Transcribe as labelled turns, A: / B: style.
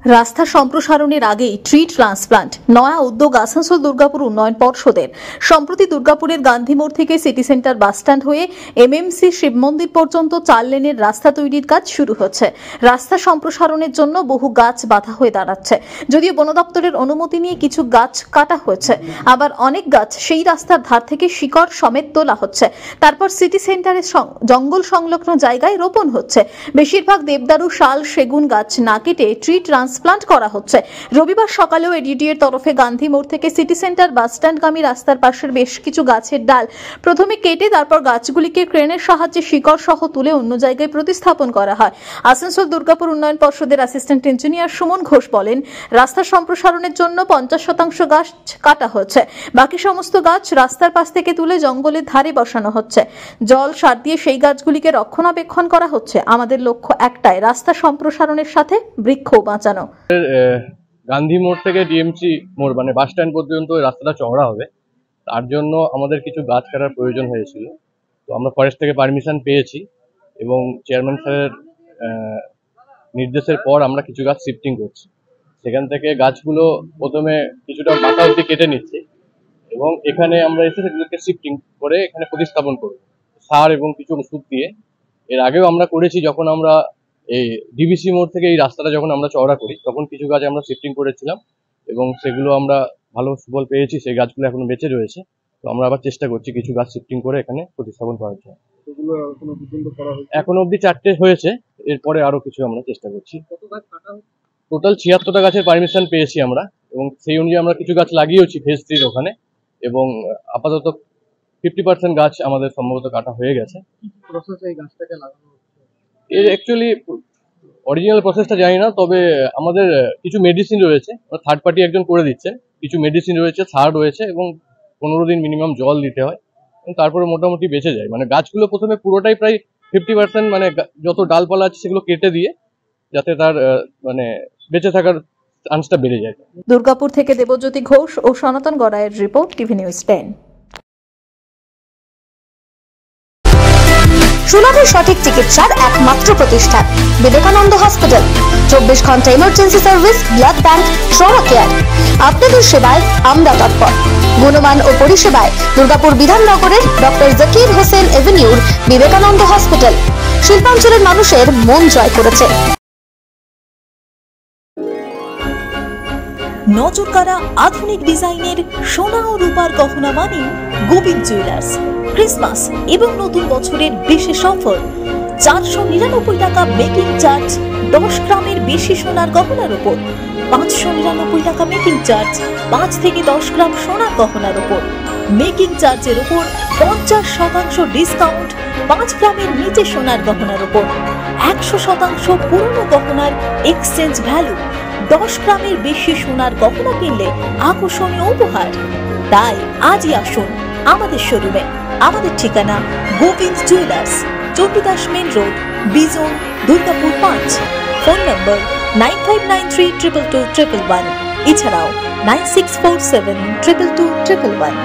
A: রাস্তা সম্প্রসারণের আগেই ট্রি ট্রান্সপ্লান্ট নয়া উদ্যোগ আসানসোল দুর্গাপুর উন্নয়ন পর্ষদের। সম্প্রতি দুর্গাপুরের গান্ধী মোড় থেকে সিটি সেন্টার বাসস্ট্যান্ড হয়ে এমএমসি শিব মন্দির পর্যন্ত 4 লেনের রাস্তা তৈরির কাজ শুরু হচ্ছে। রাস্তা সম্প্রসারণের জন্য বহু গাছ বাধা হয়ে দাঁড়াচ্ছে। যদিও বন দপ্তরের অনুমতি নিয়ে কিছু গাছ কাটা হয়েছে, আবার অনেক গাছ সেই রাস্তার ধার থেকে শিকড় সমেত তোলা হচ্ছে, তারপর সিটি সেন্টারের জঙ্গল সংলগ্ন জায়গায় রোপণ হচ্ছে। বেশিরভাগ দেবদারু, শাল, সেগুন গাছ না কেটে ট্রি ট্রান্সপ্লান্ট করা হচ্ছে। রবিবার সকালেও এডিডি এর তরফে গান্ধী মোড় থেকে সিটি সেন্টার বাসস্ট্যান্ডগামী রাস্তার পাশের বেশ কিছু গাছের ডাল প্রথমে কেটে তারপর গাছগুলিকে ক্রেনের সাহায্যে শিকড় সহ তুলে অন্য জায়গায় প্রতিস্থাপন করা হয়। আসানসোল দুর্গাপুর উন্নয়ন পর্ষদের অ্যাসিস্ট্যান্ট ইঞ্জিনিয়ার সুমন ঘোষ বলেন, রাস্তা সম্প্রসারণের জন্য 50% গাছ কাটা হচ্ছে, বাকি সমস্ত গাছ রাস্তার পাশ থেকে তুলে জঙ্গলের ধারে বসানো হচ্ছে। জল, সার দিয়ে সেই গাছগুলিকে রক্ষণাবেক্ষণ করা হচ্ছে। আমাদের লক্ষ্য একটাই, রাস্তা সম্প্রসারণের সাথে বৃক্ষ বাঁচানো।
B: গান্ধী মোড় থেকে ডিএমসি মোড় মানে বাস স্ট্যান্ড পর্যন্ত রাস্তাটা চওড়া হবে, তার জন্য আমাদের কিছু গাছ কাটার প্রয়োজন হয়েছিল। তো আমরা ফরেস্ট থেকে পারমিশন পেয়েছি এবং চেয়ারম্যান স্যারের নির্দেশের পর আমরা কিছু গাছ শিফটিং করছি। সেখান থেকে গাছগুলো প্রথমে কিছুটা মাথা অবধি কেটে নিচ্ছি এবং এখানে আমরা এসে সেগুলোকে শিফটিং করে এখানে প্রতিস্থাপন করব সার এবং কিছু ওষুধ দিয়ে। এর আগেও আমরা করেছি, যখন আমরা এই ডিবিসি মোড় থেকে এই রাস্তাটা যখন আমরা চওড়া করি তখন কিছু গাছ আমরা শিফটিং করেছিলাম এবং সেগুলো আমরা ভালো সুফল পেয়েছি। সেই গাছগুলো এখনো বেঁচে রয়েছে। তো আমরা আবার চেষ্টা করছি কিছু গাছ শিফটিং করে এখানে প্রতিস্থাপন করার জন্য। এখনো অবধি 4টে হয়েছে, এরপরে আরো কিছু আমরা চেষ্টা করছি। টোটাল 76টা গাছের পারমিশন পেয়েছি আমরা এবং সেই অনুযায়ী আমরা কিছু গাছ লাগিয়েছি ফেজ 3 ওখানে এবং আপাতত 50% গাছ আমাদের সম্ভবত কাটা হয়ে গেছে। এর অ্যাকচুয়ালি অরিজিনাল প্রসেসটা জানি না, তবে আমাদের কিছু মেডিসিন রয়েছে, থার্ড পার্টি একজন করে দিচ্ছে। কিছু মেডিসিন রয়েছে, সার রয়েছে এবং 15 দিন মিনিমাম জল দিতে হয় এবং তারপরে মোটামুটি বেঁচে যায়। মানে গাছগুলো প্রথমে পুরোটাই প্রায় 50% মানে যত ডালপালা আছে সেগুলো কেটে দিয়ে, যাতে তার মানে বেঁচে থাকার চান্সটা বেড়ে যায়।
A: দুর্গাপুর থেকে দেবজ্যোতি ঘোষ ও সনাতন গড়াইয়ের রিপোর্ট, টিভি নিউজ 10।
C: সুলভে সঠিক চিকিৎসার একমাত্র প্রতিষ্ঠান বিবেকানন্দ হসপিটাল। 24 ঘন্টা emergency service, blood bank, trauma care. আপনাদের সেবায় আমরা তৎপর। গুণমান ও পরিষেবায় দুর্গাপুর বিধাননগরের ডক্টর জাকির হোসেন এভিনিউর বিবেকানন্দ হসপিটাল শিল্পাঞ্চলের মানুষের মন জয় করেছে।
D: নজরকাড়া আধুনিক ডিজাইনের সোনা ও রূপার গহনা মানে গোবিন্দ জুয়েলার্স। ক্রিসমাস এবং নতুন বছরের বিশেষ অফার, 499 টাকা মেকিং চার্জ 10 গ্রামের বেশি সোনার গহনার উপর, 599 টাকা মেকিং চার্জ 5 থেকে 10 গ্রাম সোনার গহনার উপর। মেকিং চার্জের উপর 50% ডিসকাউন্ট 5 গ্রামের নিচে সোনার গহনার উপর। 100% পুরনো গহনার এক্সচেঞ্জ ভ্যালু। 10 গ্রামের বেশি সোনার গহনা কিনলে আকর্ষণীয় উপহার। তাই আজই আসুন আমাদের শোরুমে। আমাদের ঠিকানা Govinda jewellers, Chandidas main road, Bijan, Durgapur 5। Phone number 9593222111, এছাড়াও 9647222111।